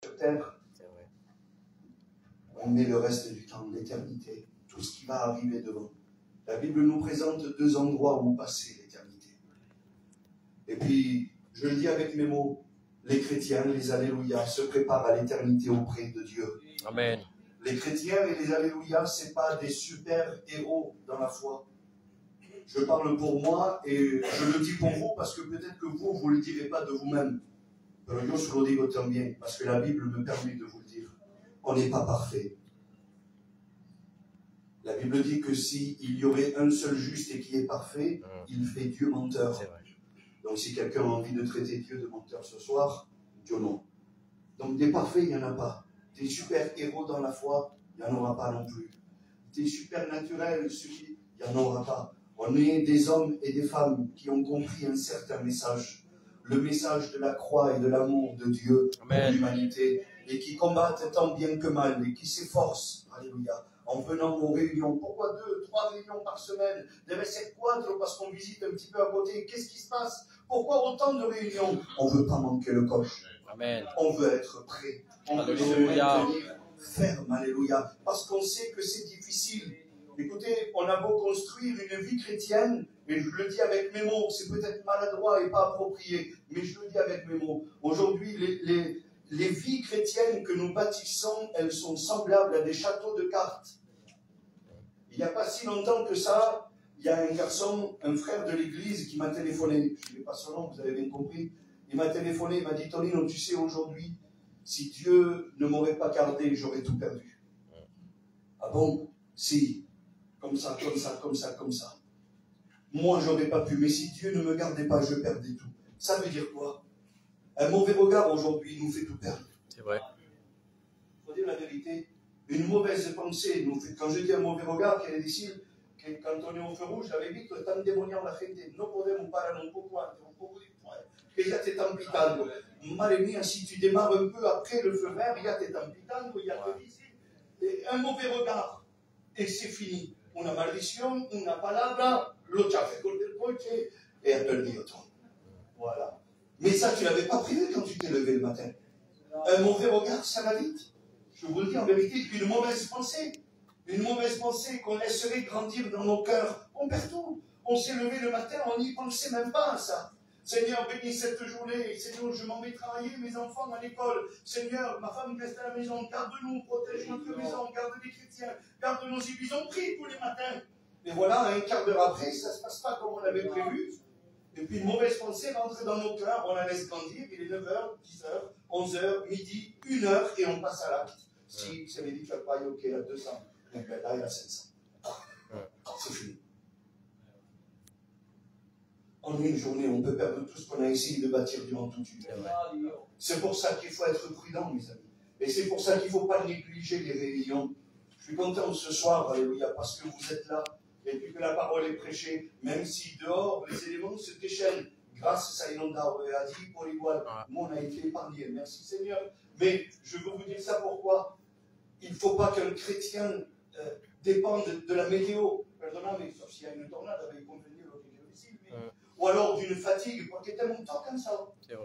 sur terre, on met le reste du temps, l'éternité, tout ce qui va arriver devant. La Bible nous présente deux endroits où passer l'éternité. Et puis, je le dis avec mes mots, les chrétiens, les alléluia, se préparent à l'éternité auprès de Dieu. Amen. Les chrétiens et les alléluia, ce n'est pas des super héros dans la foi. Je parle pour moi et je le dis pour vous parce que peut-être que vous ne le direz pas de vous-même. Pero yo se lo digo también, parce que la Bible me permet de vous le dire. On n'est pas parfait. La Bible dit que s'il y aurait un seul juste et qui est parfait, il fait Dieu menteur. Donc si quelqu'un a envie de traiter Dieu de menteur ce soir, Dieu non. Donc des parfaits, il n'y en a pas. Des super-héros dans la foi, il n'y en aura pas non plus. Des super-naturels, il n'y en aura pas. On est des hommes et des femmes qui ont compris un certain message. Le message de la croix et de l'amour de Dieu pour l'humanité, et qui combattent tant bien que mal, et qui s'efforcent, alléluia, en venant aux réunions. Pourquoi 2, 3 réunions par semaine? Deve ser 4 parce qu'on visite un petit peu à côté. Qu'est-ce qui se passe? Pourquoi autant de réunions? On ne veut pas manquer le coche. Amen. On veut être prêt. On veut se maintenir ferme, alléluia, parce qu'on sait que c'est difficile. Écoutez, on a beau construire une vie chrétienne, et je le dis avec mes mots, c'est peut-être maladroit et pas approprié, mais je le dis avec mes mots. Aujourd'hui, les vies chrétiennes que nous bâtissons, elles sont semblables à des châteaux de cartes. Il n'y a pas si longtemps que ça, il y a un garçon, un frère de l'église qui m'a téléphoné. Je ne sais pas son nom, vous avez bien compris. Il m'a téléphoné, il m'a dit, Tonino, tu sais, aujourd'hui, si Dieu ne m'aurait pas gardé, j'aurais tout perdu. Ah bon? Si. Comme ça, comme ça, comme ça, comme ça. Moi, j'aurais pas pu, mais si Dieu ne me gardait pas, je perdais tout. Ça veut dire quoi? Un mauvais regard aujourd'hui nous fait tout perdre. C'est vrai. Il faut dire la vérité. Une mauvaise pensée nous fait. Quand je dis un mauvais regard, quiere decir que quand on est au feu rouge, j'avais visto, están demoniando la gente. No podemos parar un poco antes, un poco después. Que ya te están pitando. Madre mía, si tu démarres un peu après le feu vert, ya te están pitando, ya te dicen. Un mauvais regard. Et c'est fini. Una maldición, una palabra, lo chafe con el coche et ha perdido todo. Voilà. Mais ça, tu ne l'avais pas prévu quand tu t'es levé le matin. Un mauvais regard, ça va vite. Je vous le dis en vérité, une mauvaise pensée qu'on laisserait grandir dans nos cœurs. On perd tout. On s'est levé le matin, on n'y pensait même pas à ça. Seigneur, bénis cette journée. Seigneur, je m'en vais travailler, mes enfants à l'école. Seigneur, ma femme reste à la maison. Garde-nous, protège notre maison, garde les chrétiens, garde nos églises. On prie tous les matins. Et voilà, un quart d'heure après, ça ne se passe pas comme on avait prévu. Et puis une mauvaise pensée rentre dans nos cœurs, on la laisse grandir. Il est 9h, 10h, 11h, midi, 1h, et on passe à l'acte. Si ça veut dire que pas OK à 200, donc là, il y a 700. C'est fini. En une journée, on peut perdre tout ce qu'on a essayé de bâtir durant toute une journée. C'est pour ça qu'il faut être prudent, mes amis. Et c'est pour ça qu'il ne faut pas négliger les réunions. Je suis content ce soir, alléluia, parce que vous êtes là, et puis que la parole est prêchée, même si dehors, les éléments se déchaînent. Grâce à Inonda, a dit pour igual, moi on a été épargné, merci Seigneur. Mais je veux vous dire ça pourquoi? Il ne faut pas qu'un chrétien dépende de la météo. Perdoname, sauf s'il y a une tornade, avec convenu lo que quiero decir, ou alors d'une fatigue, parce que tellement de temps comme ça.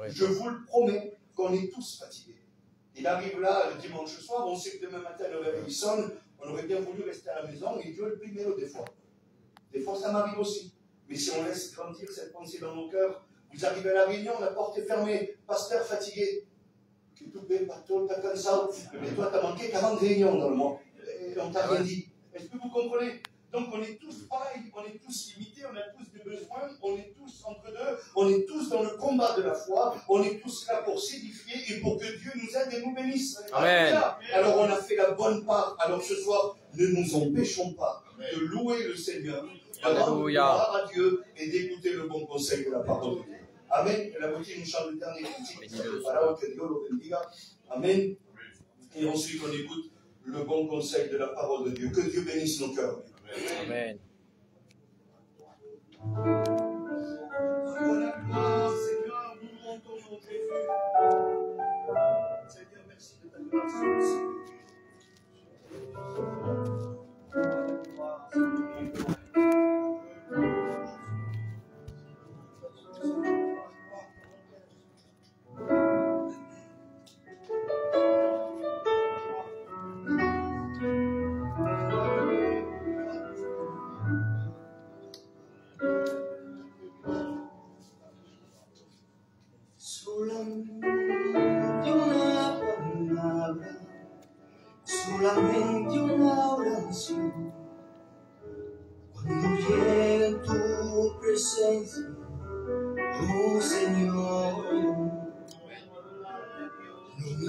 Je vous le promets qu'on est tous fatigués. Il arrive là le dimanche soir, on sait que demain matin le réveil sonne, on aurait bien voulu rester à la maison, et Dieu le primero des fois. Des fois ça m'arrive aussi. Mais si on laisse grandir cette pensée dans nos cœurs, vous arrivez à la réunion, la porte est fermée, pasteur fatigué. Que tout bien, pasteur, t'as cansado. Mais toi, t'as manqué 40 réunions dans le mois. Et on t'a rien dit. Est-ce que vous comprenez? Donc on est tous pareils, on est tous limités, on a tous des besoins, on est tous entre deux, on est tous dans le combat de la foi, on est tous là pour s'édifier et pour que Dieu nous aide et nous bénisse. Amen. Alors on a fait la bonne part. Alors ce soir, ne nous empêchons pas de louer le Seigneur, de rendre gloire à Dieu et d'écouter le bon conseil de la parole de Dieu. Amen. Que la beauté nous chante le dernier cantique. Que Dieu le bendiga. Amen. Et ensuite on écoute le bon conseil de la parole de Dieu. Que Dieu bénisse nos cœurs. Amen. Seigneur, nous rendons ton nom, Jésus. Seigneur, merci de ta grâce.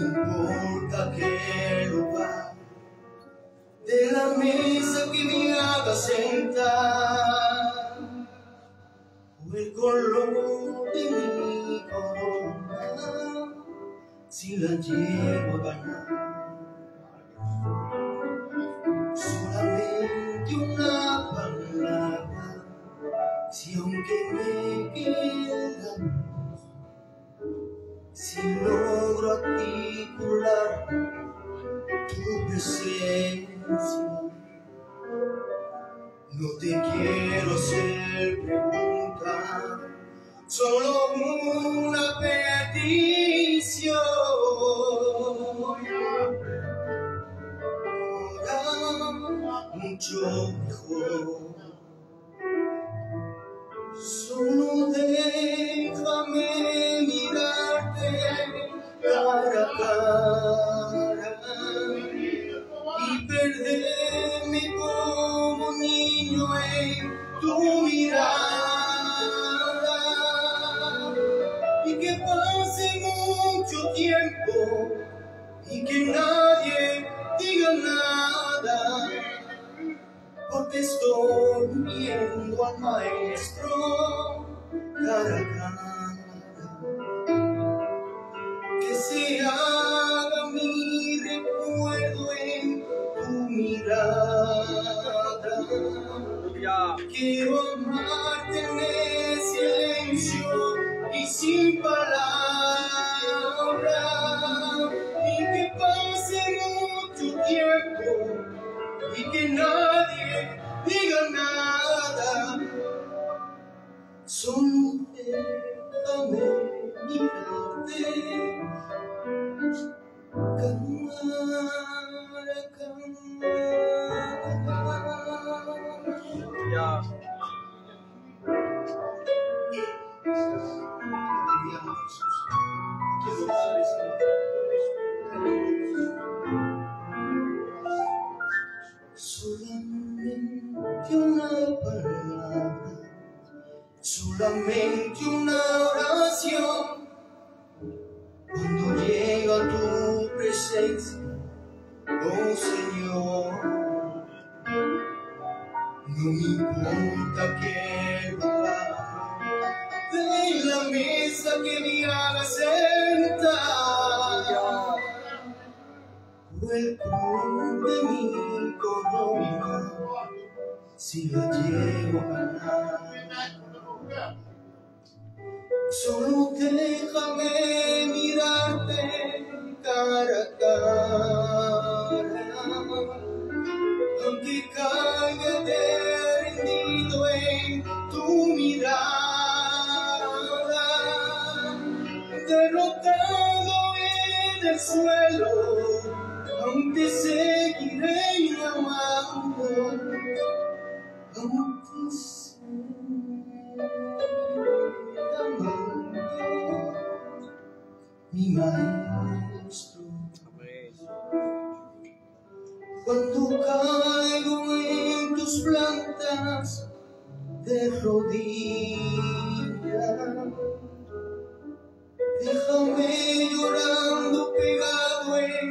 importa qué lugar de la mesa que me haga sentar, o el color de mi corona, si la llego a ganar. Solamente una palabra, si aunque me quedan, si logro articular tu presencia, no te quiero hacer preguntas, solo una petición. Ahora mucho mejor, solo déjame mirarte cara a cara y perderme como niño en tu mirada, y que pase mucho tiempo y que nadie diga nada, porque estoy viendo al maestro cara a cara. Que se haga mi recuerdo en tu mirada. Quiero amarte en silencio y sin palabras, y que pase mucho tiempo y que nadie diga nada, solo déjame mirarte cara a cara. Solamente una palabra, solamente una oración, cuando llega a tu presencia, oh Señor. No me importa qué lugar de la mesa que me haga sentar, o el color de mi corona, si la llevo a ganar. Solo déjame mirarte cara a cara, aunque caiga rendido en tu mirada, derrotado en el suelo, aunque seguiré amando, aunque seguiré amando mi maestro. Cuando caigo en tus plantas de rodillas, déjame llorando pegado en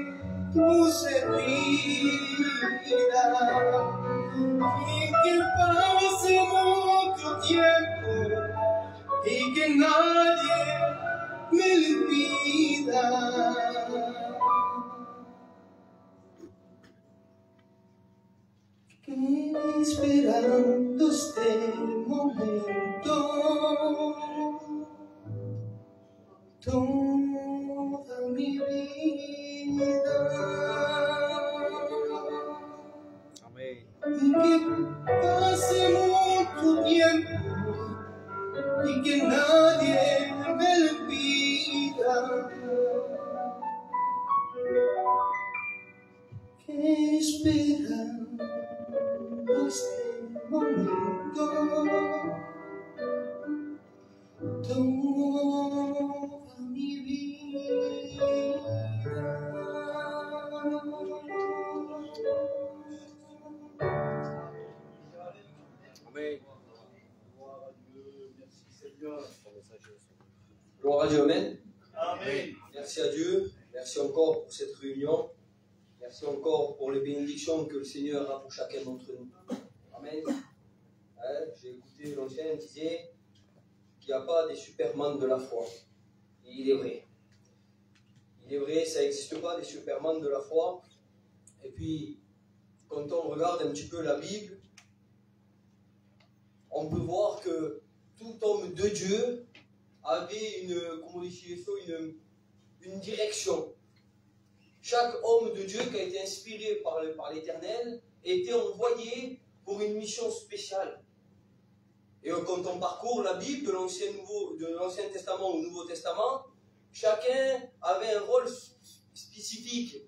tus heridas, y que pase mucho tiempo y que nadie me lo impida. Esperando este momento toda mi vida. Amén. Y que pase mucho tiempo y que nadie me lo pida. Que esperando este momento toda mi vida. Amén. Gloire à Dieu, amen. Amen. Merci à Dieu. Merci encore. encore pour cette réunion. Merci encore pour les bénédictions que le Seigneur a pour chacun d'entre nous. Amen. J'ai écouté l'ancien disait qu'il n'y a pas des supermans de la foi. Et il est vrai. Il est vrai, ça n'existe pas des supermans de la foi. Et puis, quand on regarde un petit peu la Bible, on peut voir que tout homme de Dieu avait une direction. Chaque homme de Dieu qui a été inspiré par l'Éternel était envoyé pour une mission spéciale. Et quand on parcourt la Bible de l'Ancien Testament au Nouveau Testament, chacun avait un rôle spécifique.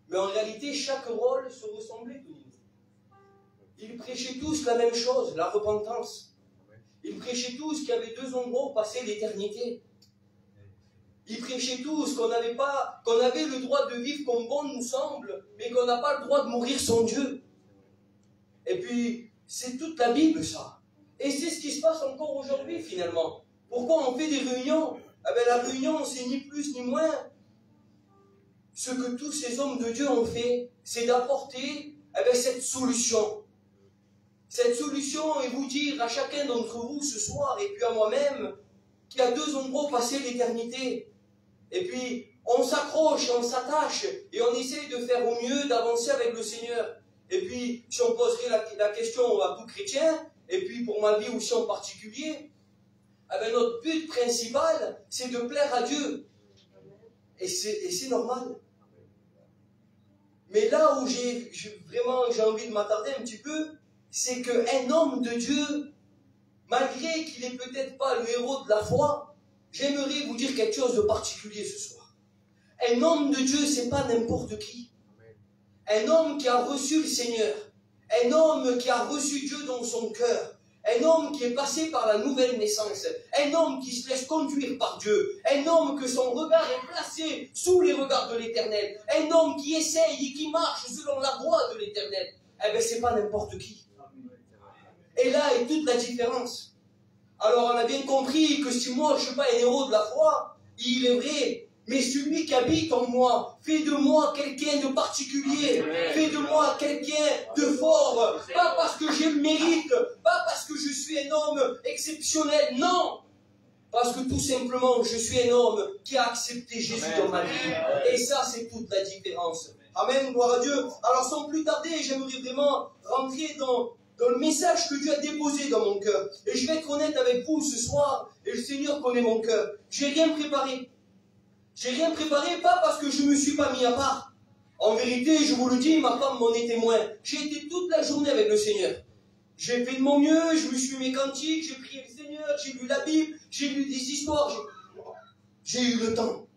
Mais en réalité, chaque rôle se ressemblait tous. Ils prêchaient tous la même chose, la repentance. Ils prêchaient tous qu'il y avait deux endroits où passer l'éternité. Ils prêchaient tous qu'on avait le droit de vivre comme bon nous semble, mais qu'on n'a pas le droit de mourir sans Dieu. Et puis, c'est toute la Bible, ça. Et c'est ce qui se passe encore aujourd'hui, finalement. Pourquoi on fait des réunions? La réunion, c'est ni plus ni moins. Ce que tous ces hommes de Dieu ont fait, c'est d'apporter cette solution. Cette solution, et vous dire à chacun d'entre vous ce soir, et puis à moi-même, qu'il y a deux endroits où passer l'éternité. Et puis, on s'accroche, on s'attache, et on essaye de faire au mieux, d'avancer avec le Seigneur. Et puis, si on poserait la question à tout chrétien, et puis pour ma vie aussi en particulier, notre but principal, c'est de plaire à Dieu. Et c'est normal. Mais là où j'ai envie de m'attarder un petit peu, c'est qu'un homme de Dieu, malgré qu'il n'est peut-être pas le héros de la foi, j'aimerais vous dire quelque chose de particulier ce soir. Un homme de Dieu, c'est pas n'importe qui. Un homme qui a reçu le Seigneur, un homme qui a reçu Dieu dans son cœur, un homme qui est passé par la nouvelle naissance, un homme qui se laisse conduire par Dieu, un homme que son regard est placé sous les regards de l'Éternel, un homme qui essaye et qui marche selon la voie de l'Éternel, c'est pas n'importe qui. Et là est toute la différence. Alors on a bien compris que si moi je ne suis pas un héros de la foi, il est vrai, mais celui qui habite en moi fait de moi quelqu'un de particulier, fait de moi quelqu'un de fort, pas parce que j'ai le mérite, pas parce que je suis un homme exceptionnel, non, parce que tout simplement je suis un homme qui a accepté Jésus dans ma vie. Et ça c'est toute la différence. Amen, gloire à Dieu. Alors sans plus tarder, j'aimerais vraiment rentrer dans le message que Dieu a déposé dans mon cœur. Et je vais être honnête avec vous ce soir, et le Seigneur connaît mon cœur. J'ai rien préparé. J'ai rien préparé, pas parce que je ne me suis pas mis à part. En vérité, je vous le dis, ma femme m'en est témoin. J'ai été toute la journée avec le Seigneur. J'ai fait de mon mieux, je me suis mis cantiques, j'ai prié le Seigneur, j'ai lu la Bible, j'ai lu des histoires. J'ai eu le temps.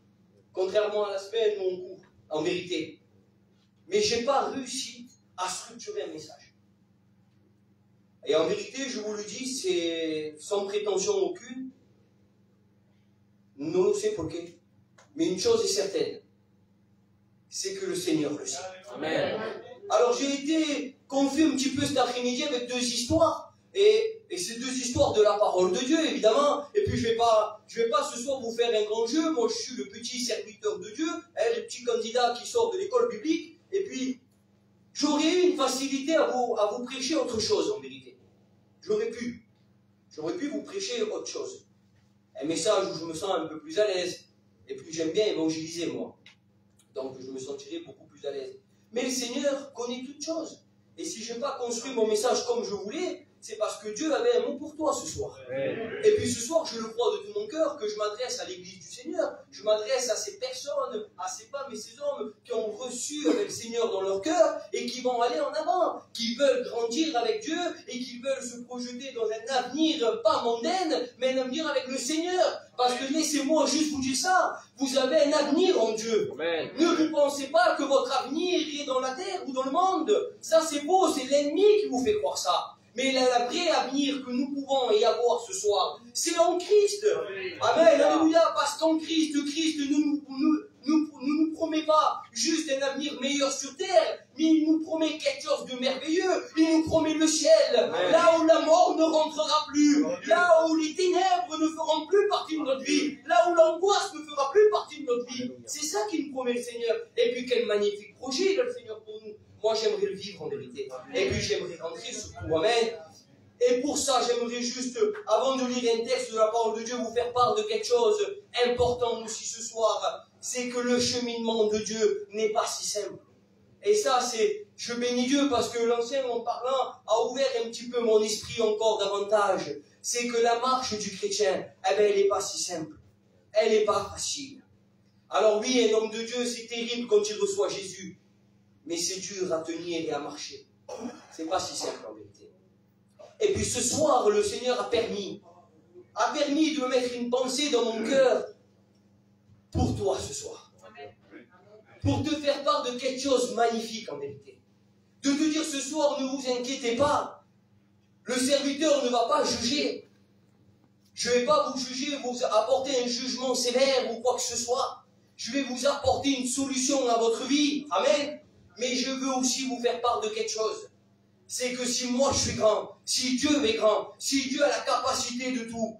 Contrairement à la semaine, mon cours, en vérité. Mais je n'ai pas réussi à structurer un message. Et en vérité, je vous le dis, c'est sans prétention aucune. Non sé por qué. Mais une chose est certaine, c'est que le Seigneur le sait. Amen. Alors j'ai été confus un petit peu cet après-midi avec deux histoires. Et ces deux histoires de la parole de Dieu, évidemment. Et puis je vais pas ce soir vous faire un grand jeu. Moi je suis le petit serviteur de Dieu, le petit candidat qui sort de l'école biblique. Et puis j'aurais eu une facilité à vous prêcher autre chose en vérité. J'aurais pu vous prêcher autre chose. Un message où je me sens un peu plus à l'aise. Et puis j'aime bien évangéliser moi. Donc je me sentirai beaucoup plus à l'aise. Mais le Seigneur connaît toutes choses. Et si je n'ai pas construit mon message comme je voulais, c'est parce que Dieu avait un mot pour toi ce soir. Et puis ce soir, je le crois de tout mon cœur que je m'adresse à l'église du Seigneur. Je m'adresse à ces personnes, à ces femmes et ces hommes qui ont reçu le Seigneur dans leur cœur et qui vont aller en avant, qui veulent grandir avec Dieu et qui veulent se projeter dans un avenir pas mondain, mais un avenir avec le Seigneur. Parce que laissez-moi juste vous dire ça, vous avez un avenir en Dieu. Amen. Ne vous pensez pas que votre avenir est dans la terre ou dans le monde. Ça c'est beau, c'est l'ennemi qui vous fait croire ça. Mais la vraie avenir que nous pouvons y avoir ce soir, c'est en Christ. Amen, alléluia, parce qu'en Christ, Christ ne nous promet pas juste un avenir meilleur sur terre, mais il nous promet quelque chose de merveilleux. Il nous promet le ciel, là où la mort ne rentrera plus, là où les ténèbres ne feront plus partie de notre vie, là où l'angoisse ne fera plus partie de notre vie. C'est ça qu'il nous promet le Seigneur. Et puis quel magnifique projet il a le Seigneur pour nous. Moi j'aimerais le vivre en vérité. Et puis j'aimerais rentrer surtout, amen. Et pour ça, j'aimerais juste, avant de lire un texte de la parole de Dieu, vous faire part de quelque chose important aussi ce soir. C'est que le cheminement de Dieu n'est pas si simple. Et ça, je bénis Dieu parce que l'ancien, en parlant, a ouvert un petit peu mon esprit encore davantage. C'est que la marche du chrétien, eh ben, elle n'est pas si simple. Elle n'est pas facile. Alors oui, un homme de Dieu, c'est terrible quand il reçoit Jésus. Mais c'est dur à tenir et à marcher. C'est pas si simple en vérité. Et puis ce soir, le Seigneur a permis de me mettre une pensée dans mon cœur pour toi ce soir. Pour te faire part de quelque chose de magnifique en vérité. De te dire ce soir, ne vous inquiétez pas. Le serviteur ne va pas juger. Je ne vais pas vous juger, vous apporter un jugement sévère ou quoi que ce soit. Je vais vous apporter une solution à votre vie. Amen. Mais je veux aussi vous faire part de quelque chose. C'est que si moi je suis grand, si Dieu est grand, si Dieu a la capacité de tout,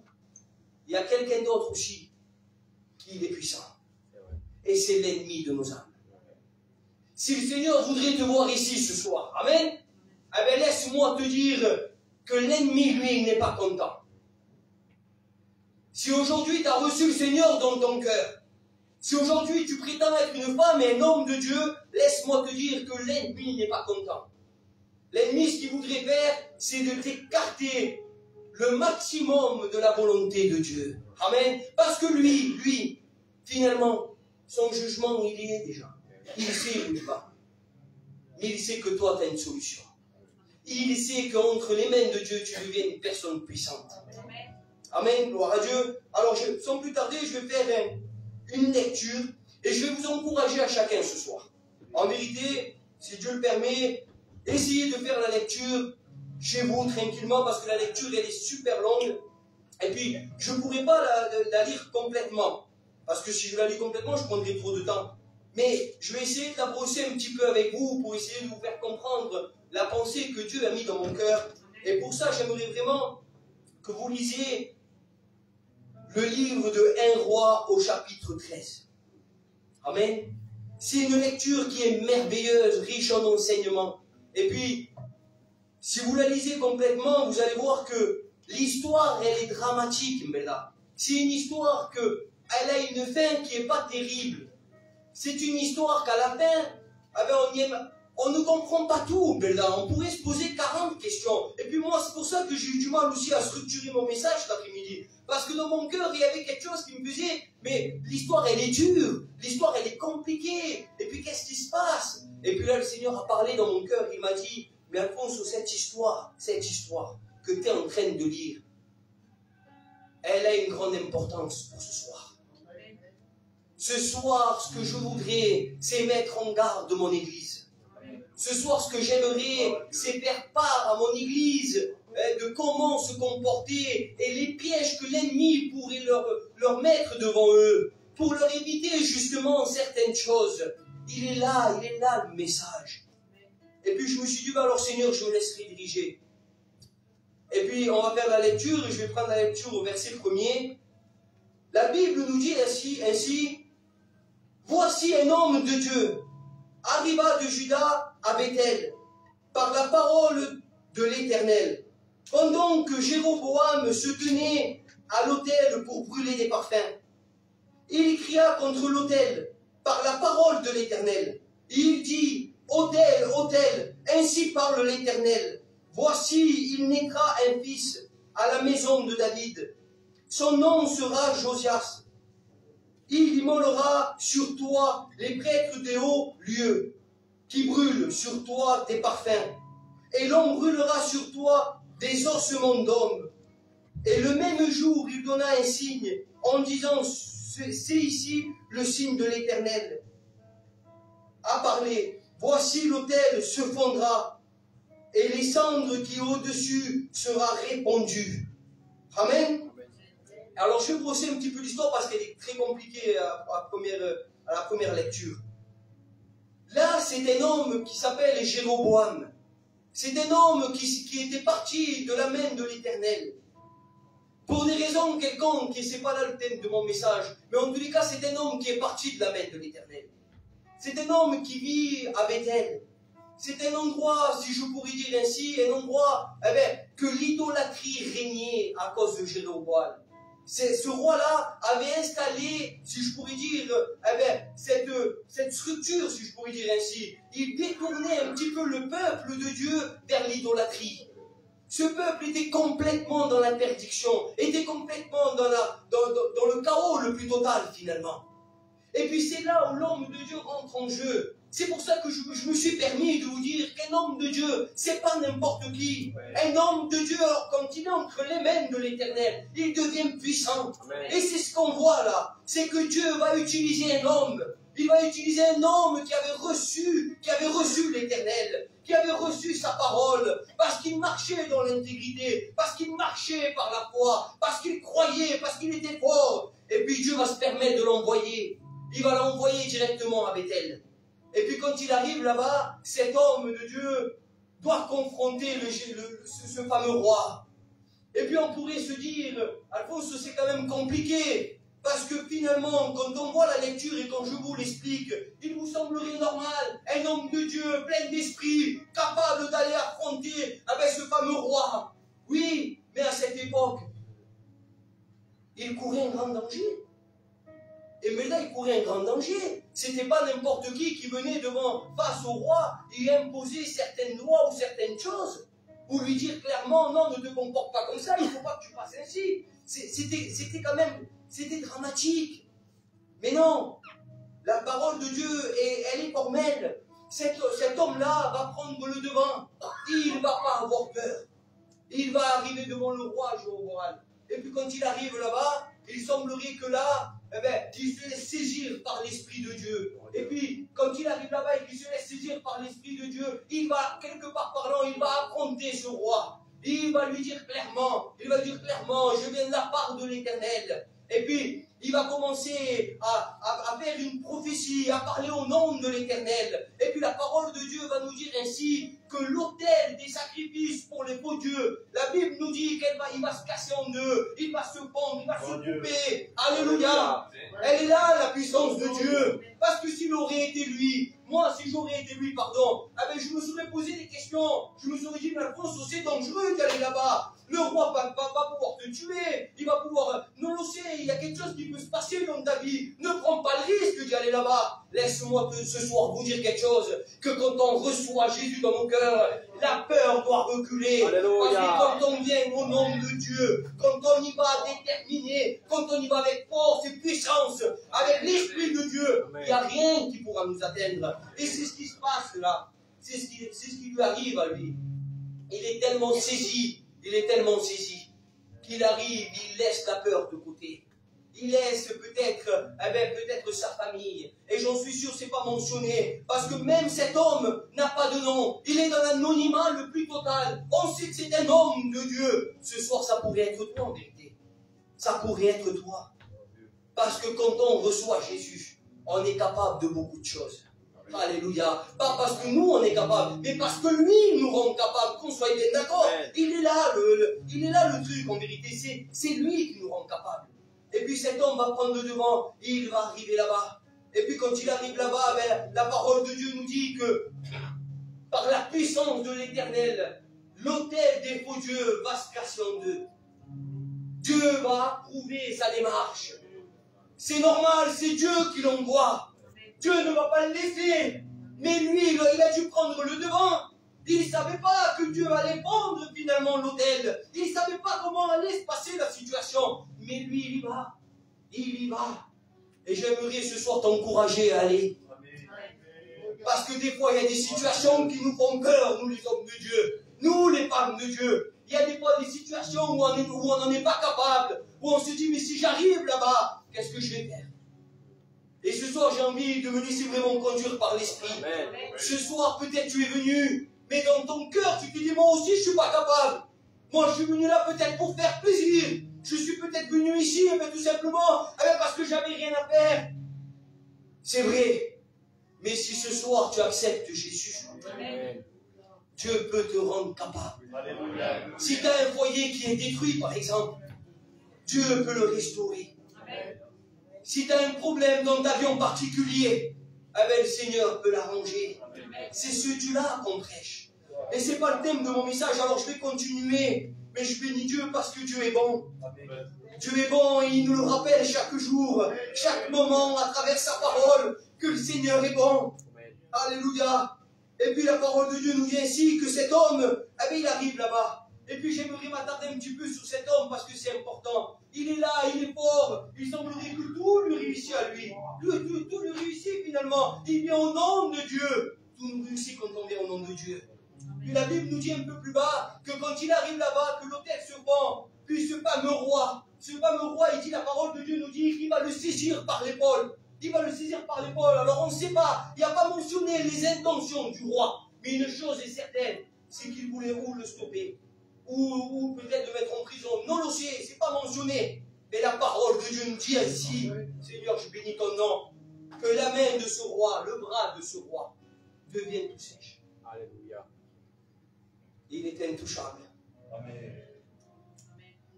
il y a quelqu'un d'autre aussi qui est puissant. Et c'est l'ennemi de nos âmes. Si le Seigneur voudrait te voir ici ce soir, amen, eh bien laisse-moi te dire que l'ennemi, lui, n'est pas content. Si aujourd'hui tu as reçu le Seigneur dans ton cœur, si aujourd'hui tu prétends être une femme et un homme de Dieu, laisse-moi te dire que l'ennemi n'est pas content. L'ennemi, ce qu'il voudrait faire, c'est de t'écarter le maximum de la volonté de Dieu. Amen. Parce que lui, finalement, son jugement, il y est déjà. Il sait où il va. Mais il sait que toi, tu as une solution. Il sait qu'entre les mains de Dieu, tu deviens une personne puissante. Amen. Gloire à Dieu. Alors, sans plus tarder, je vais faire une lecture et je vais vous encourager à chacun ce soir. En vérité, si Dieu le permet, essayez de faire la lecture chez vous tranquillement parce que la lecture elle est super longue et puis je ne pourrai pas la lire complètement parce que si je la lis complètement je prendrai trop de temps, mais je vais essayer de la brosser un petit peu avec vous pour essayer de vous faire comprendre la pensée que Dieu a mis dans mon cœur. Et pour ça j'aimerais vraiment que vous lisiez le livre de 1 Roi au chapitre 13. Amen. C'est une lecture qui est merveilleuse, riche en enseignements. Et puis, si vous la lisez complètement, vous allez voir que l'histoire, elle est dramatique, mais là. C'est une histoire elle a une fin qui n'est pas terrible. C'est une histoire qu'à la fin, on ne comprend pas tout, mais là. On pourrait se poser 40 questions. Et puis moi, c'est pour ça que j'ai eu du mal aussi à structurer mon message cet après-midi. Parce que dans mon cœur, il y avait quelque chose qui me faisait, mais l'histoire, elle est dure. L'histoire, elle est compliquée. Et puis, qu'est-ce qui se passe? Et puis là, le Seigneur a parlé dans mon cœur. Il m'a dit, mais Alphonse, cette histoire que tu es en train de lire, elle a une grande importance pour ce soir. Ce soir, ce que je voudrais, c'est mettre en garde mon Église. Ce soir, ce que j'aimerais, c'est faire part à mon Église de comment se comporter et les pièges que l'ennemi pourrait leur mettre devant eux pour leur éviter justement certaines choses. Il est là le message. Et puis je me suis dit, alors Seigneur, je me laisserai diriger. Et puis on va faire la lecture et je vais prendre la lecture au verset 1er. La Bible nous dit ainsi, voici un homme de Dieu arriva de Juda à Bethel par la parole de l'Éternel. Pendant que Jéroboam se tenait à l'autel pour brûler des parfums, il cria contre l'autel par la parole de l'Éternel. Il dit, autel, autel, ainsi parle l'Éternel. Voici, il naîtra un fils à la maison de David. Son nom sera Josias. Il immolera sur toi les prêtres des hauts lieux, qui brûlent sur toi des parfums. Et l'on brûlera sur toi des ossements d'hommes. Et le même jour, il donna un signe, en disant, c'est ici le signe de l'Éternel. A parlé, voici l'autel se fondra, et les cendres qui au-dessus sera répandue. Amen. Alors je vais brosser un petit peu l'histoire parce qu'elle est très compliquée à la première lecture. Là, c'est un homme qui s'appelle Jéroboam. C'est un homme qui était parti de la main de l'Éternel. Pour des raisons quelconques, et c'est pas là le thème de mon message, mais en tous les cas, c'est un homme qui est parti de la main de l'Éternel. C'est un homme qui vit à Bethel. C'est un endroit, si je pourrais dire ainsi, un endroit que l'idolâtrie régnait à cause de Jéroboam. Ce roi-là avait installé, si je pourrais dire, cette structure, si je pourrais dire ainsi. Il détournait un petit peu le peuple de Dieu vers l'idolâtrie. Ce peuple était complètement dans l'interdiction, était complètement dans le chaos le plus total finalement. Et puis c'est là où l'homme de Dieu rentre en jeu. C'est pour ça que je me suis permis de vous dire qu'un homme de Dieu, c'est pas n'importe qui. Un homme de Dieu, alors quand il est entre les mains de l'Éternel, il devient puissant. Et c'est ce qu'on voit là. C'est que Dieu va utiliser un homme. Il va utiliser un homme qui avait reçu l'Éternel, qui avait reçu sa parole, parce qu'il marchait dans l'intégrité, parce qu'il marchait par la foi, parce qu'il croyait, parce qu'il était fort. Et puis Dieu va se permettre de l'envoyer. Il va l'envoyer directement à Bethel. Et puis quand il arrive là-bas, cet homme de Dieu doit confronter ce fameux roi. Et puis on pourrait se dire, Alphonse, c'est quand même compliqué, parce que finalement, quand on voit la lecture et quand je vous l'explique, il vous semblerait normal, un homme de Dieu, plein d'esprit, capable d'aller affronter avec ce fameux roi. Oui, mais à cette époque, il courait un grand danger. Et mais là, il courait un grand danger. C'était pas n'importe qui venait face au roi et imposait certaines lois ou certaines choses. Ou lui dire clairement, non, ne te comporte pas comme ça, il ne faut pas que tu fasses ainsi. C'était quand même, c'était dramatique. Mais non, la parole de Dieu, elle est formelle. Cet homme-là va prendre le devant. Il ne va pas avoir peur. Il va arriver devant le roi Jéroboam. Et puis quand il arrive là-bas, il semblerait que là, il se laisse saisir par l'Esprit de Dieu. Et puis, quand il arrive là-bas et qu'il se laisse saisir par l'Esprit de Dieu, il va, quelque part parlant, il va affronter ce roi. Il va lui dire clairement, je viens de la part de l'Éternel. Et puis, il va commencer à faire une prophétie, à parler au nom de l'Éternel. Et puis la parole de Dieu va nous dire ainsi que l'autel des sacrifices pour les faux dieux, la Bible nous dit qu'il va se casser en deux, il va se pendre, il va se couper. Alléluia. Elle est là, la puissance de Dieu. Parce que s'il aurait été lui, si j'aurais été lui, je me serais posé des questions. Je me serais dit, mais Alphonse, c'est dangereux d'aller là-bas. Le roi va pouvoir te tuer. Il va pouvoir... Non, le sait, il y a quelque chose qui peut se passer dans ta vie. Ne prends pas le risque d'y aller là-bas. Laisse-moi ce soir vous dire quelque chose. Que quand on reçoit Jésus dans nos cœurs, la peur doit reculer. Alléluia. Parce que quand on vient au nom de Dieu, quand on y va déterminé, quand on y va avec force et puissance, avec l'Esprit de Dieu, il n'y a rien qui pourra nous atteindre. Et c'est ce qui se passe là. C'est ce qui lui arrive à lui. Il est tellement saisi qu'il arrive, il laisse la peur de côté. Il laisse peut-être sa famille. Et j'en suis sûr, c'est pas mentionné. Parce que même cet homme n'a pas de nom. Il est dans l'anonymat le plus total. On sait que c'est un homme de Dieu. Ce soir, ça pourrait être toi en vérité. Ça pourrait être toi. Parce que quand on reçoit Jésus, on est capable de beaucoup de choses. Alléluia. Pas parce que nous on est capable, mais parce que lui nous rend capable, qu'on soit bien d'accord. Il est là le truc en vérité. C'est lui qui nous rend capable. Et puis cet homme va prendre le devant et il va arriver là-bas. Et puis quand il arrive là-bas, la parole de Dieu nous dit que par la puissance de l'Éternel, l'autel des faux dieux va se casser en deux. Dieu va approuver sa démarche. C'est normal, c'est Dieu qui l'envoie. Dieu ne va pas le laisser. Mais lui, il a dû prendre le devant. Il ne savait pas que Dieu allait prendre finalement l'autel. Il ne savait pas comment allait se passer la situation. Mais lui, il y va. Il y va. Et j'aimerais ce soir t'encourager à aller. Parce que des fois, il y a des situations qui nous font peur, nous les hommes de Dieu. Nous les femmes de Dieu. Il y a des fois des situations où on n'en est pas capable. Où on se dit, mais si j'arrive là-bas, qu'est-ce que je vais faire? Et ce soir, j'ai envie de me laisser vraiment conduire par l'Esprit. Ce soir, peut-être tu es venu Mais dans ton cœur, tu te dis, moi aussi, je suis pas capable. Moi, je suis venu là peut-être pour faire plaisir. Je suis peut-être venu ici, mais tout simplement, parce que j'avais rien à faire. C'est vrai. Mais si ce soir, tu acceptes Jésus, Amen. Dieu peut te rendre capable. Alléluia. Si tu as un foyer qui est détruit, par exemple, Dieu peut le restaurer. Amen. Si tu as un problème dans ta vie en particulier, le Seigneur peut l'arranger. C'est ce Dieu-là qu'on prêche. Et ce n'est pas le thème de mon message, alors je vais continuer. Mais je bénis Dieu parce que Dieu est bon. Amen. Dieu est bon et il nous le rappelle chaque jour, chaque moment, à travers sa parole, que le Seigneur est bon. Amen. Alléluia. Et puis la parole de Dieu nous dit ainsi que cet homme, il arrive là-bas. Et puis j'aimerais m'attarder un petit peu sur cet homme parce que c'est important. Il est là, il est pauvre. Il semblerait que tout lui réussit à lui. Tout lui réussit finalement. Il vient au nom de Dieu. Tout nous réussit quand on vient au nom de Dieu. Puis la Bible nous dit un peu plus bas que quand il arrive là-bas, que l'autel se pend, puis ce fameux roi, il dit, la parole de Dieu nous dit qu'il va le saisir par l'épaule. Il va le saisir par l'épaule. Alors on ne sait pas, il n'y a pas mentionné les intentions du roi. Mais une chose est certaine, c'est qu'il voulait ou le stopper, ou peut-être le mettre en prison. Non, le sait, c'est pas mentionné. Mais la parole de Dieu nous dit ainsi, Seigneur, je bénis ton nom, que la main de ce roi, le bras de ce roi, devienne tout sèche. Alléluia. Il est intouchable. Amen.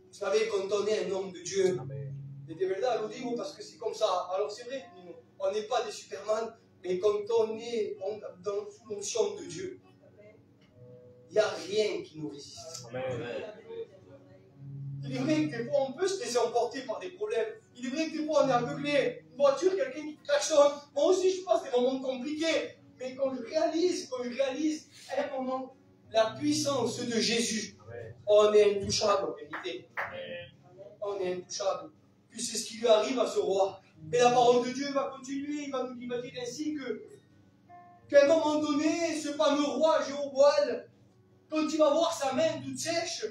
Vous savez, quand on est un homme de Dieu, Amen. Et de verdad, lo digo parce que c'est comme ça. Alors c'est vrai, on n'est pas des Superman, mais quand on est dans l'onction de Dieu, il n'y a rien qui nous résiste. Amen. Il est vrai que des fois on peut se laisser emporter par des problèmes. Il est vrai que des fois on est aveuglé. Une voiture, quelqu'un qui klaxonne. Moi aussi je passe des moments compliqués. Mais quand je réalise, à un moment, la puissance de Jésus, Amen. On est intouchable en vérité. Amen. On est intouchable. Puis c'est ce qui lui arrive à ce roi. Et la parole de Dieu va continuer, il va dire ainsi qu'à un moment donné, ce fameux roi Jéroboam, quand il va voir sa main toute sèche,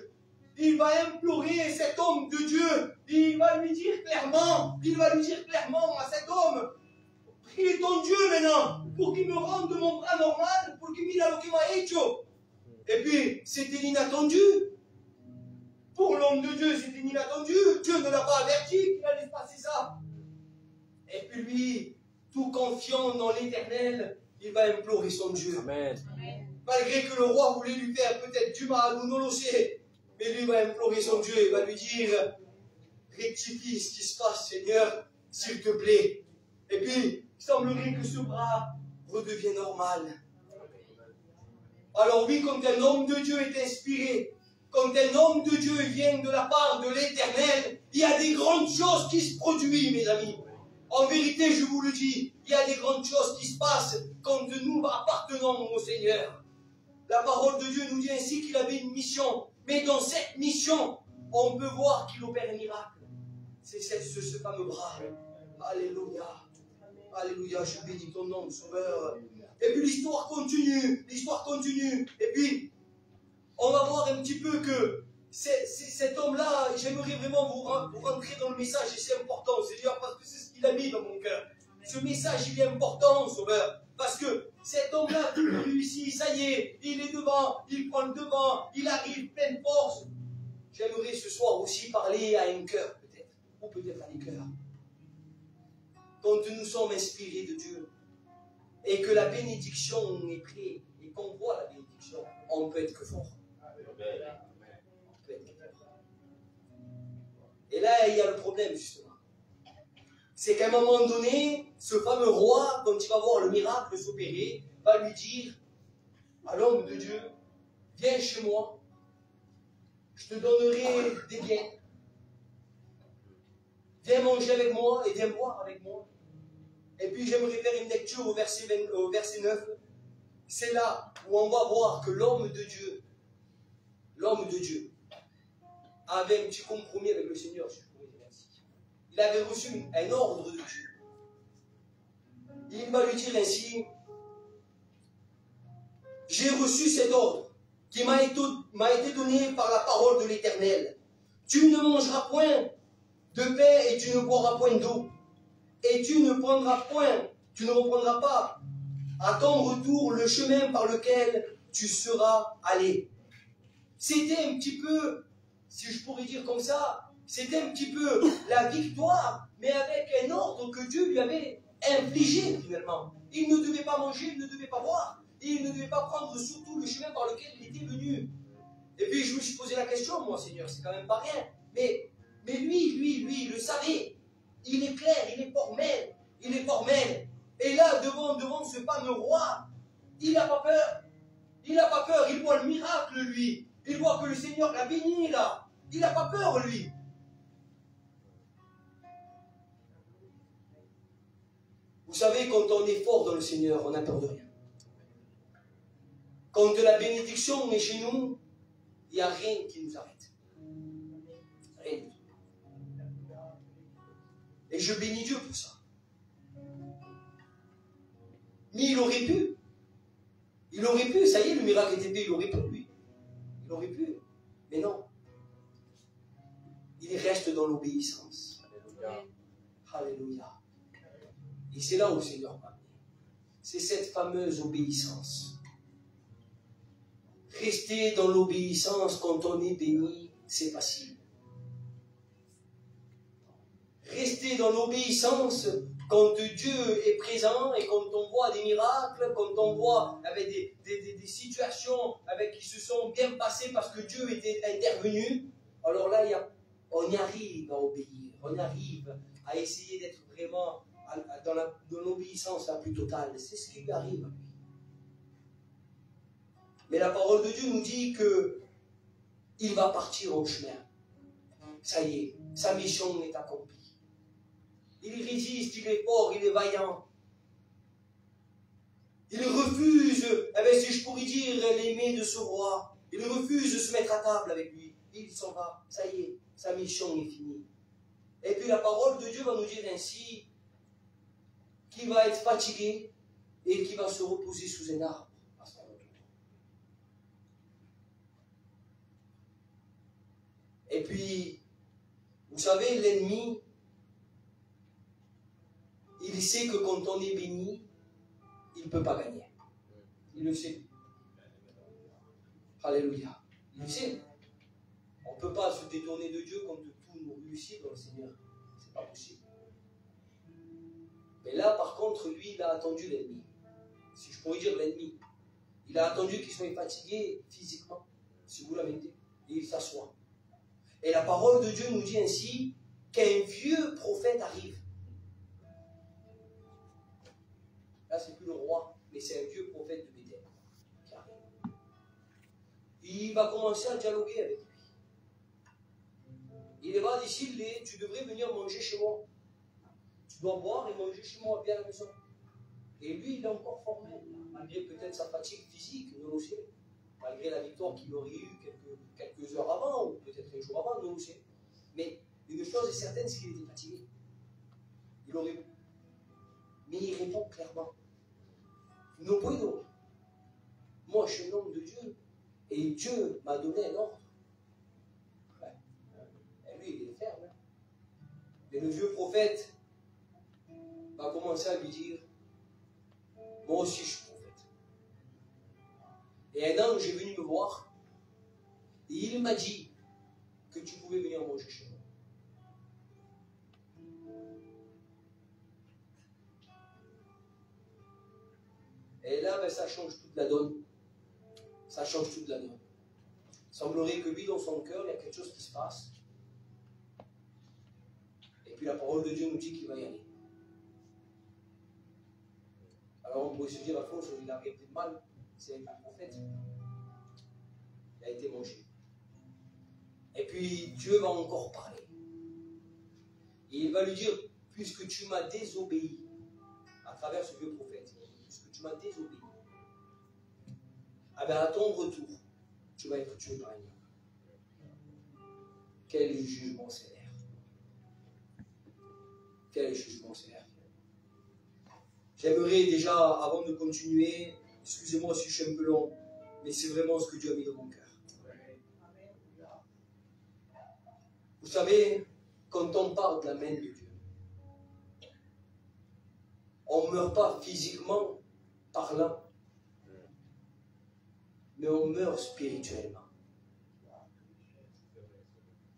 il va implorer cet homme de Dieu. Il va lui dire clairement à cet homme, prie ton Dieu maintenant, pour qu'il me rende mon bras normal, pour qu'il mire lo que m'a hecho. Et puis, c'était l'inattendu. Pour l'homme de Dieu, c'était inattendu. Dieu ne l'a pas averti qu'il allait se passer ça. Et puis lui, tout confiant dans l'Éternel, il va implorer son Dieu. Amen. Malgré que le roi voulait lui faire peut-être du mal ou non le sait, mais lui va implorer son Dieu. Il va lui dire, rectifie ce qui se passe, Seigneur, s'il te plaît. Et puis, il semblerait que ce bras redevient normal. Alors oui, quand un homme de Dieu est inspiré, quand un homme de Dieu vient de la part de l'Éternel, il y a des grandes choses qui se produisent, mes amis. En vérité, je vous le dis, il y a des grandes choses qui se passent quand nous appartenons au Seigneur. La parole de Dieu nous dit ainsi qu'il avait une mission. Mais dans cette mission, on peut voir qu'il opère un miracle. C'est ce fameux bras. Alléluia. Alléluia, je bénis ton nom, Sauveur. Et puis l'histoire continue. Et puis, on va voir un petit peu que cet homme-là, j'aimerais vraiment vous rentrer dans le message, et c'est important, Seigneur, parce que c'est ce qu'il a mis dans mon cœur. Ce message, il est important, Sauveur, parce que cet homme-là, tout réussit, ça y est, il est devant, il prend le devant, il arrive plein de force. J'aimerais ce soir aussi parler à un cœur, peut-être, ou peut-être à des cœurs. Quand nous sommes inspirés de Dieu, et que la bénédiction est prête, et qu'on voit la bénédiction, on peut être que fort. Et là, il y a le problème, justement. C'est qu'à un moment donné, ce fameux roi, quand il va voir le miracle s'opérer, va lui dire à l'homme de Dieu, viens chez moi, je te donnerai des biens. Viens manger avec moi et viens boire avec moi. Et puis j'aimerais faire une lecture au verset 9. C'est là où on va voir que l'homme de Dieu, avait un petit compromis avec le Seigneur, si je pourrais dire ainsi. Il avait reçu un ordre de Dieu. Il va lui dire ainsi, j'ai reçu cet ordre qui m'a été donné par la parole de l'Éternel. Tu ne mangeras point de pain et tu ne boiras point d'eau. Et tu ne reprendras pas à ton retour le chemin par lequel tu seras allé. C'était un petit peu, si je pourrais dire comme ça, c'était un petit peu la victoire, mais avec un ordre que Dieu lui avait infligé finalement. Il ne devait pas manger, il ne devait pas boire, et il ne devait pas prendre surtout le chemin par lequel il était venu. Et puis je me suis posé la question, moi Seigneur, c'est quand même pas rien. Mais lui, il le savait. Il est clair, il est formel. Il est formel. Et là, devant ce fameux roi, il n'a pas peur. Il n'a pas peur, il voit le miracle, lui. Il voit que le Seigneur l'a béni, là. Il n'a pas peur, lui. Vous savez, quand on est fort dans le Seigneur, on n'a peur de rien. Quand la bénédiction est chez nous, il n'y a rien qui nous arrête. Rien. Et je bénis Dieu pour ça. Mais il aurait pu. Il aurait pu, ça y est, le miracle était fait, il aurait pu, lui. Il aurait pu. Mais non. Il reste dans l'obéissance. Alléluia. Alléluia. Et c'est là où le Seigneur m'a amené. C'est cette fameuse obéissance. Rester dans l'obéissance quand on est béni, c'est facile. Rester dans l'obéissance quand Dieu est présent et quand on voit des miracles, quand on voit avec des situations qui se sont bien passées parce que Dieu était intervenu, alors là, on y arrive à obéir, on y arrive à essayer d'être vraiment dans l'obéissance la plus totale. C'est ce qui lui arrive à lui. Mais la parole de Dieu nous dit qu'il va partir au chemin. Ça y est, sa mission est accomplie. Il résiste, il est fort, il est vaillant. Il refuse, si je pourrais dire, l'aimer de ce roi. Il refuse de se mettre à table avec lui. Il s'en va. Ça y est, sa mission est finie. Et puis la parole de Dieu va nous dire ainsi qu'il va être fatigué et qu'il va se reposer sous un arbre à son retour. Et puis, vous savez, l'ennemi, il sait que quand on est béni, il ne peut pas gagner. Il le sait. Alléluia. Il le sait. On ne peut pas se détourner de Dieu quand tout nous réussit dans le Seigneur. Ce n'est pas possible. Mais là, par contre, lui, il a attendu l'ennemi. Si je pourrais dire l'ennemi. Il a attendu qu'il soit fatigué physiquement, si vous la mettez, et il s'assoit. Et la parole de Dieu nous dit ainsi qu'un vieux prophète arrive. Là, c'est plus le roi, mais c'est un vieux prophète de Béthel qui arrive. Il va commencer à dialoguer avec lui. Il va dire, tu devrais venir manger chez moi. Tu dois boire et manger chez moi, bien à la maison. Et lui, il est encore formel, malgré peut-être sa fatigue physique, nous le savons. Malgré la victoire qu'il aurait eue quelques heures avant, ou peut-être un jour avant, nous le savons. Mais une chose est certaine, c'est qu'il était fatigué. Il aurait... Mais il répond clairement. No puedo. Moi, je suis un homme de Dieu. Et Dieu m'a donné un ordre. Ouais. Et lui, il est ferme. Hein. Mais le vieux prophète va commencer à lui dire, moi aussi, je suis prophète. Et un ange est venu me voir. Et il m'a dit que tu pouvais venir manger chez moi. Et là, ben, ça change toute la donne. Ça change toute la donne. Il semblerait que lui, dans son cœur, il y a quelque chose qui se passe. Et puis la parole de Dieu nous dit qu'il va y aller. Alors on pourrait se dire, Alphonse, il a arrêté de mal. C'est un prophète. Il a été mangé. Et puis Dieu va encore parler. Et il va lui dire, puisque tu m'as désobéi, à travers ce vieux prophète, puisque tu m'as désobéi, ah ben à ton retour, tu vas être tué par un lion. Quel jugement sévère. Quel jugement sévère. J'aimerais déjà, avant de continuer, excusez-moi si je suis un peu long, mais c'est vraiment ce que Dieu a mis dans mon cœur. Vous savez, quand on parle de la main de Dieu, on ne meurt pas physiquement parlant. mais on meurt spirituellement.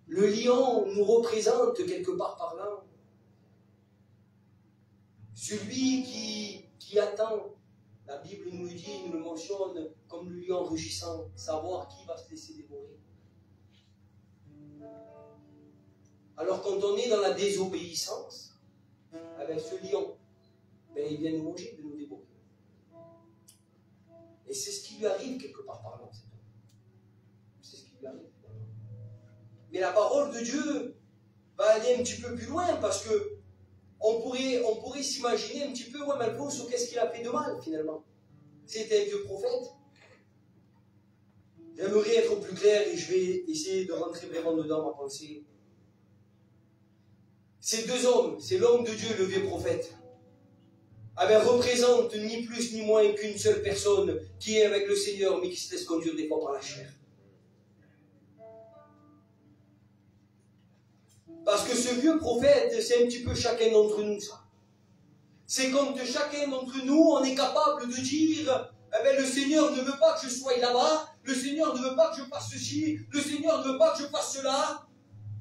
Le lion nous représente quelque part par là celui qui attend. La Bible nous le dit, nous le mentionne comme le lion rugissant, savoir qui va se laisser dévorer. Alors quand on est dans la désobéissance, avec ce lion, ben, il vient nous manger, de nous dévorer. Et c'est ce qui lui arrive quelque part par là. C'est ce qui lui arrive. Mais la parole de Dieu va aller un petit peu plus loin parce que on pourrait s'imaginer un petit peu, ouais, mais Alphonse, qu'est-ce qu'il a fait de mal finalement? C'était un vieux prophète. J'aimerais être plus clair et je vais essayer de rentrer vraiment dedans ma pensée. Ces deux hommes, c'est l'homme de Dieu, le vieux prophète, représentent ni plus ni moins qu'une seule personne qui est avec le Seigneur mais qui se laisse conduire des fois par la chair. Parce que ce vieux prophète, c'est un petit peu chacun d'entre nous, ça. C'est quand chacun d'entre nous, on est capable de dire, le Seigneur ne veut pas que je sois là-bas, le Seigneur ne veut pas que je fasse ceci, le Seigneur ne veut pas que je fasse cela.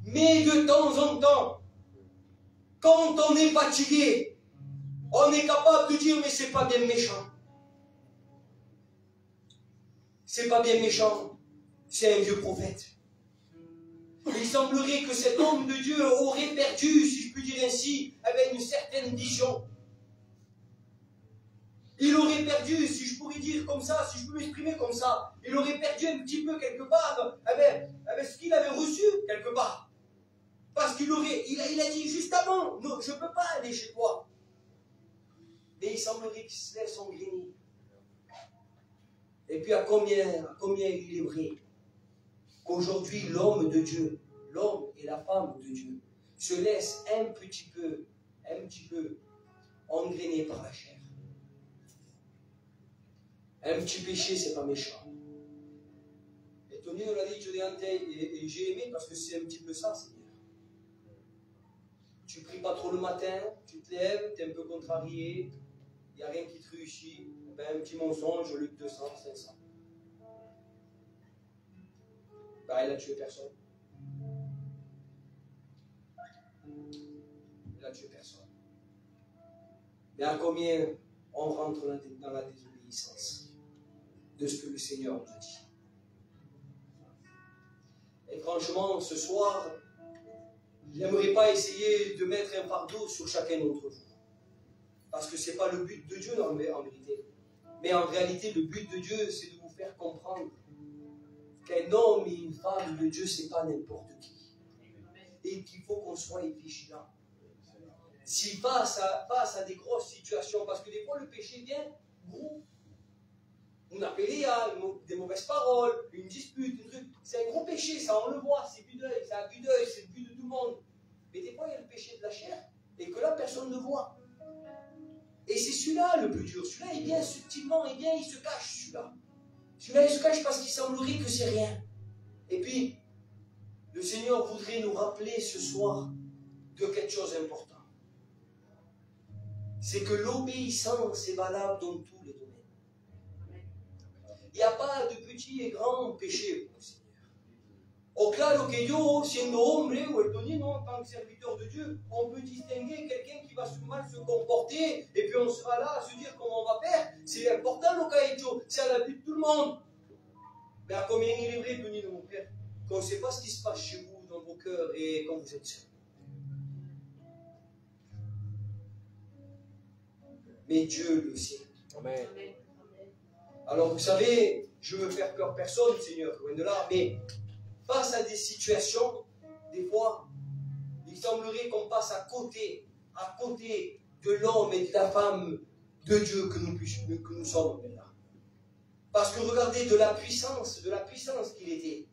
Mais de temps en temps, quand on est fatigué, on est capable de dire, mais c'est pas bien méchant. C'est pas bien méchant, c'est un vieux prophète. Il semblerait que cet homme de Dieu aurait perdu, si je puis dire ainsi, une certaine vision. Il aurait perdu, si je pourrais dire comme ça, si je peux m'exprimer comme ça, il aurait perdu un petit peu quelque part ce qu'il avait reçu quelque part. Parce qu'il a dit juste avant, non, je ne peux pas aller chez toi. Mais il semblerait qu'il se laisse engrainer. Et puis à combien il est vrai qu'aujourd'hui l'homme de Dieu, l'homme et la femme de Dieu, se laissent un petit peu engrainer par la chair. Un petit péché, c'est pas méchant. Et Tony nous l'a dit, et j'ai aimé parce que c'est un petit peu ça, Seigneur. Tu pries pas trop le matin, tu te lèves, tu es un peu contrarié, il n'y a rien qui te réussit, un petit mensonge, Luc 200, 500. Il a tué personne. Il a tué personne. Mais à combien on rentre dans la désobéissance de ce que le Seigneur nous dit? Et franchement, ce soir, je n'aimerais pas essayer de mettre un fardeau sur chacun d'entre vous. Parce que ce n'est pas le but de Dieu en vérité. Mais en réalité, le but de Dieu, c'est de vous faire comprendre qu'un homme et une femme de Dieu, ce n'est pas n'importe qui. Et qu'il faut qu'on soit vigilant. S'il face à des grosses situations, parce que des fois le péché vient gros. On appelle des mauvaises paroles, une dispute, un truc. C'est un gros péché, ça on le voit, c'est vu d'œil, c'est à vue d'œil, c'est le but de tout le monde. Mais des fois il y a le péché de la chair, et que là personne ne voit. Et c'est celui-là le plus dur. Celui-là il vient subtilement, il se cache celui-là. Celui-là il se cache parce qu'il semblerait que c'est rien. Et puis, le Seigneur voudrait nous rappeler ce soir de quelque chose d'important. C'est que l'obéissance est valable dans tous les domaines. Il n'y a pas de petits et grands péchés pour le Seigneur. Au claro que yo, siendo hombre, ou el Tony, en tant que serviteur de Dieu, on peut distinguer quelqu'un qui va mal se comporter, et puis on sera là à se dire comment on va faire. C'est important, le cas Dieu, c'est à la vue de tout le monde. Mais à combien il est vrai, Tony, mon frère, qu'on ne sait pas ce qui se passe chez vous, dans vos cœurs, et quand vous êtes seul. Mais Dieu le sait. Amen. Alors vous savez, je veux faire peur personne, Seigneur, loin de là, mais face à des situations, des fois, il semblerait qu'on passe à côté de l'homme et de la femme de Dieu que nous sommes là. Parce que regardez de la puissance qu'il était,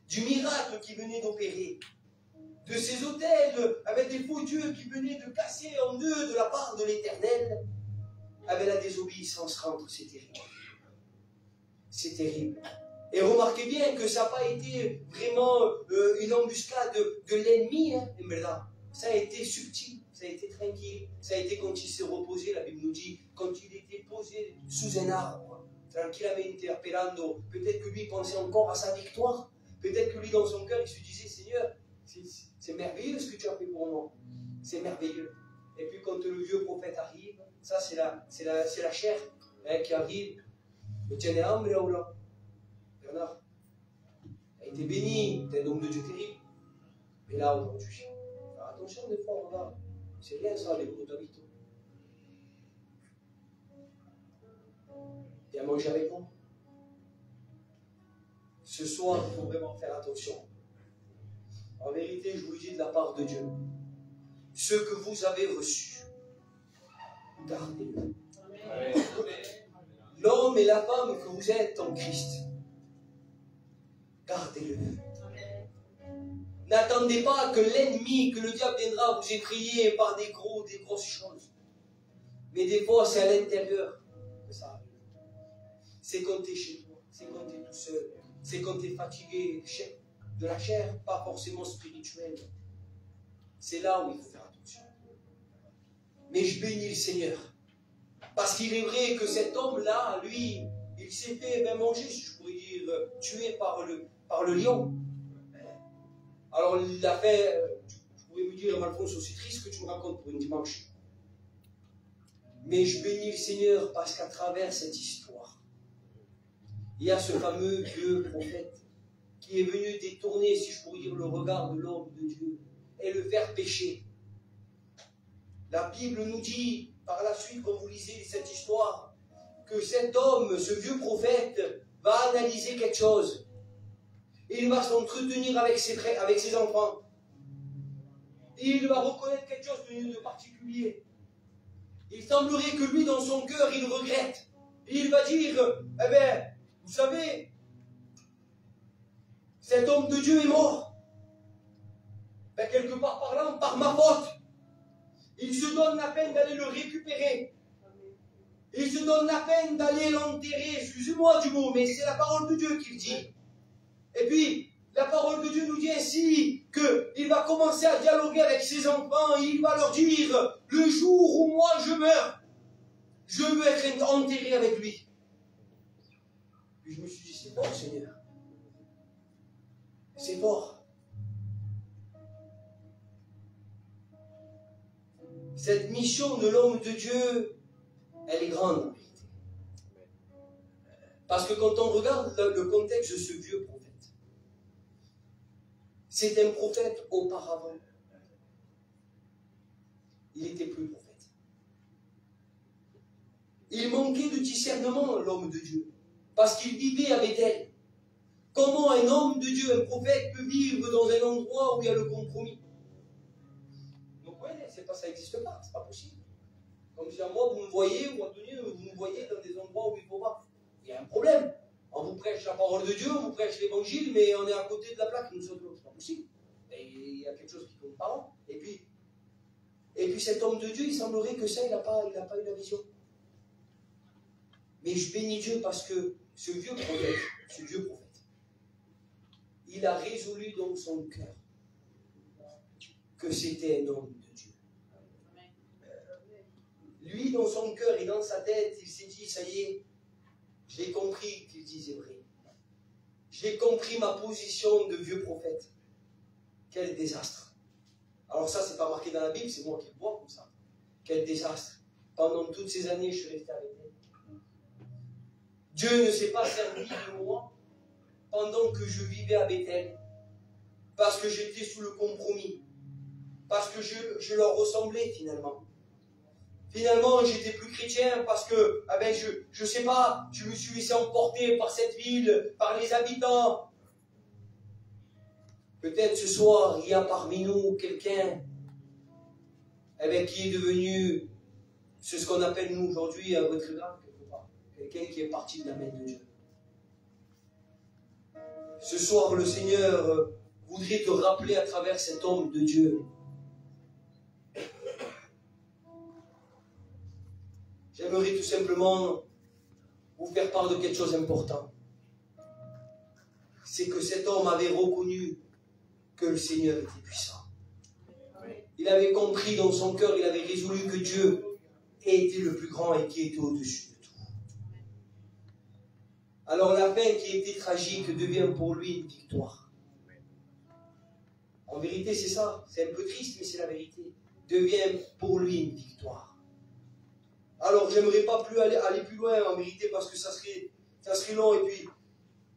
du miracle qu'il venait d'opérer, de ces autels avec des faux dieux qui venaient de casser en deux de la part de l'Éternel, avec la désobéissance rentre, c'est terrible. C'est terrible. Et remarquez bien que ça n'a pas été vraiment une embuscade de l'ennemi, mais là, ça a été subtil, ça a été tranquille, ça a été quand il s'est reposé, la Bible nous dit, quand il était posé sous un arbre, tranquillamente appellando. Peut-être que lui pensait encore à sa victoire. Peut-être que lui, dans son cœur, il se disait, Seigneur, c'est merveilleux ce que tu as fait pour moi. C'est merveilleux. Et puis quand le vieux prophète arrive, ça c'est la chair qui arrive. Le tien est âme, là. Bernard a été béni, t'es un homme de Dieu terrible. Mais là, aujourd'hui, attention des fois, regarde, c'est rien ça, les gros d'habitants. Viens manger avec moi. Ce soir, il faut vraiment faire attention. En vérité, je vous le dis de la part de Dieu. Ce que vous avez reçu, gardez-le. L'homme et la femme que vous êtes en Christ, gardez-le. N'attendez pas que l'ennemi, que le diable viendra vous effrayer par des grosses choses. Mais des fois, c'est à l'intérieur que ça arrive. C'est quand tu es chez toi, c'est quand tu es tout seul, c'est quand tu es fatigué de la chair, pas forcément spirituelle. C'est là où il faut faire attention. Mais je bénis le Seigneur. Parce qu'il est vrai que cet homme-là, lui, il s'est fait manger, si je pourrais dire, tué par le lion. Alors il a fait, je pourrais me dire, Alphonse, c'est triste ce que tu me racontes pour une dimanche. Mais je bénis le Seigneur parce qu'à travers cette histoire, il y a ce fameux vieux prophète qui est venu détourner, si je pourrais dire, le regard de l'homme de Dieu et le faire pécher. La Bible nous dit, par la suite, quand vous lisez cette histoire, que cet homme, ce vieux prophète, va analyser quelque chose. Il va s'entretenir avec ses enfants. Il va reconnaître quelque chose de particulier. Il semblerait que lui, dans son cœur, il regrette. Et il va dire, eh bien, vous savez, cet homme de Dieu est mort. Ben, quelque part parlant, par ma faute. Il se donne la peine d'aller le récupérer. Il se donne la peine d'aller l'enterrer. Excusez-moi du mot, mais c'est la parole de Dieu qui le dit. Et puis, la parole de Dieu nous dit ainsi qu'il va commencer à dialoguer avec ses enfants et il va leur dire, le jour où moi je meurs, je veux être enterré avec lui. Puis je me suis dit, c'est fort, Seigneur. C'est fort. Cette mission de l'homme de Dieu, elle est grande en vérité. Parce que quand on regarde le contexte de ce vieux prophète, c'est un prophète auparavant. Il n'était plus prophète. Il manquait de discernement, l'homme de Dieu, parce qu'il vivait à Bethel. Comment un homme de Dieu, un prophète, peut vivre dans un endroit où il y a le compromis? Donc, oui, c'est pas, ça n'existe pas, c'est pas possible. Comme si à moi, vous me voyez, ou à Denis, vous me voyez dans des endroits où il ne faut pas. Il y a un problème. On vous prêche la parole de Dieu, on vous prêche l'évangile, mais on est à côté de la plaque, nous sommes l'autre. C'est pas possible. Et il y a quelque chose qui ne compte pas. Et puis cet homme de Dieu, il semblerait que ça, il n'a pas eu la vision. Mais je bénis Dieu parce que ce vieux prophète, il a résolu dans son cœur que c'était un homme de Dieu. Lui, dans son cœur et dans sa tête, il s'est dit, ça y est, j'ai compris qu'il disait vrai. J'ai compris ma position de vieux prophète. Quel désastre. Alors ça, c'est pas marqué dans la Bible, c'est moi qui le vois comme ça. Quel désastre. Pendant toutes ces années, je suis resté avec elle. Dieu ne s'est pas servi de moi pendant que je vivais à Bethel. Parce que j'étais sous le compromis. Parce que je leur ressemblais finalement. Finalement, j'étais plus chrétien parce que, je sais pas, je me suis laissé emporter par cette ville, par les habitants. Peut-être ce soir, il y a parmi nous quelqu'un qui est devenu ce qu'on appelle nous aujourd'hui un retraitant, quelque part. Quelqu'un qui est parti de la main de Dieu. Ce soir, le Seigneur voudrait te rappeler à travers cet homme de Dieu. J'aimerais tout simplement vous faire part de quelque chose d'important. C'est que cet homme avait reconnu que le Seigneur était puissant. Il avait compris dans son cœur, il avait résolu que Dieu était le plus grand et qui était au-dessus de tout. alors la fin qui était tragique devient pour lui une victoire. En vérité, c'est ça. C'est un peu triste, mais c'est la vérité. Devient pour lui une victoire. Alors, j'aimerais pas plus aller plus loin en vérité parce que ça serait long et puis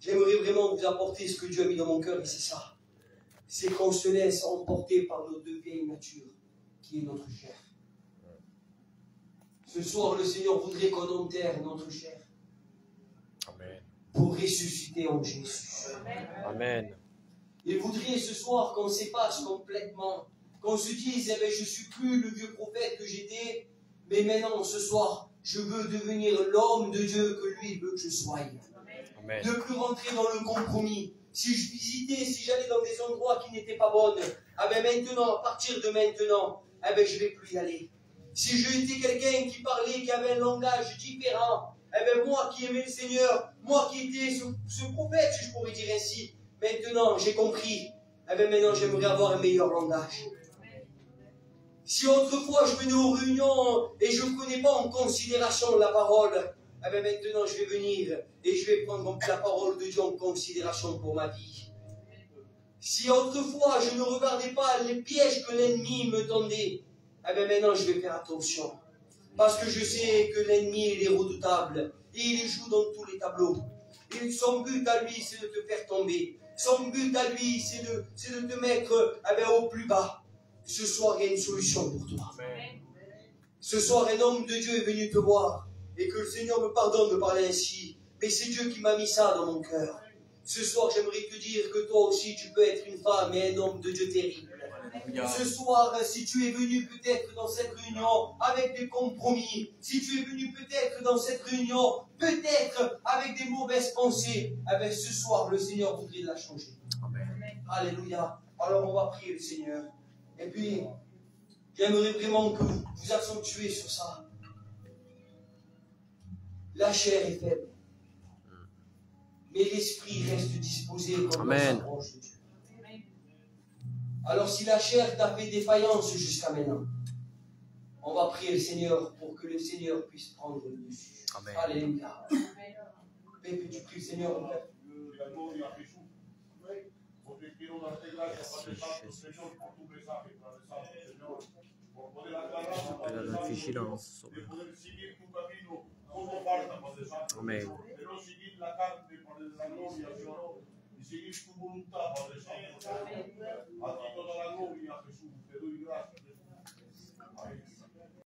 j'aimerais vraiment vous apporter ce que Dieu a mis dans mon cœur et c'est ça. C'est qu'on se laisse emporter par nos deux vieilles natures qui est notre chair. Ce soir, le Seigneur voudrait qu'on enterre notre chair. Amen. Pour ressusciter en Jésus. Amen. Il voudrait ce soir qu'on s'efface complètement, qu'on se dise, eh bien, je ne suis plus le vieux prophète que j'étais, mais maintenant, ce soir, je veux devenir l'homme de Dieu que lui veut que je sois. Amen. Ne plus rentrer dans le compromis. Si je visitais, si j'allais dans des endroits qui n'étaient pas bons, eh bien maintenant, à partir de maintenant, eh bien, je ne vais plus y aller. Si je étais quelqu'un qui parlait, qui avait un langage différent, eh bien moi qui aimais le Seigneur, moi qui étais ce prophète, si je pourrais dire ainsi, maintenant j'ai compris, eh bien maintenant j'aimerais avoir un meilleur langage. Si autrefois je venais aux réunions et je ne prenais pas en considération la parole, eh bien maintenant je vais venir et je vais prendre la parole de Dieu en considération pour ma vie. Si autrefois je ne regardais pas les pièges que l'ennemi me tendait, eh bien maintenant je vais faire attention. Parce que je sais que l'ennemi il est redoutable. Et il joue dans tous les tableaux. Et son but à lui c'est de te faire tomber. Son but à lui c'est de te mettre au plus bas. Ce soir il y a une solution pour toi. Amen. Ce soir un homme de Dieu est venu te voir. Et que le Seigneur me pardonne de parler ainsi. Mais c'est Dieu qui m'a mis ça dans mon cœur. Ce soir j'aimerais te dire que toi aussi tu peux être une femme et un homme de Dieu terrible. Ce soir, si tu es venu peut-être dans cette réunion avec des compromis, si tu es venu peut-être dans cette réunion, peut-être avec des mauvaises pensées, eh bien, ce soir, le Seigneur voudrait la changer. Amen. Alléluia. Alors, on va prier le Seigneur. Et puis, j'aimerais vraiment que vous accentuez sur ça. La chair est faible. Mais l'esprit reste disposé quand on s'approche de Dieu. Alors si la chair t'a fait défaillance jusqu'à maintenant, on va prier le Seigneur pour que le Seigneur puisse prendre le dessus. Amen. Alléluia. Pépé, tu pries le Seigneur, mon Père. La vigilance. Amen. Y seguir tu voluntad, Padre Santo. A ti toda la gloria, Jesús. Te doy gracias.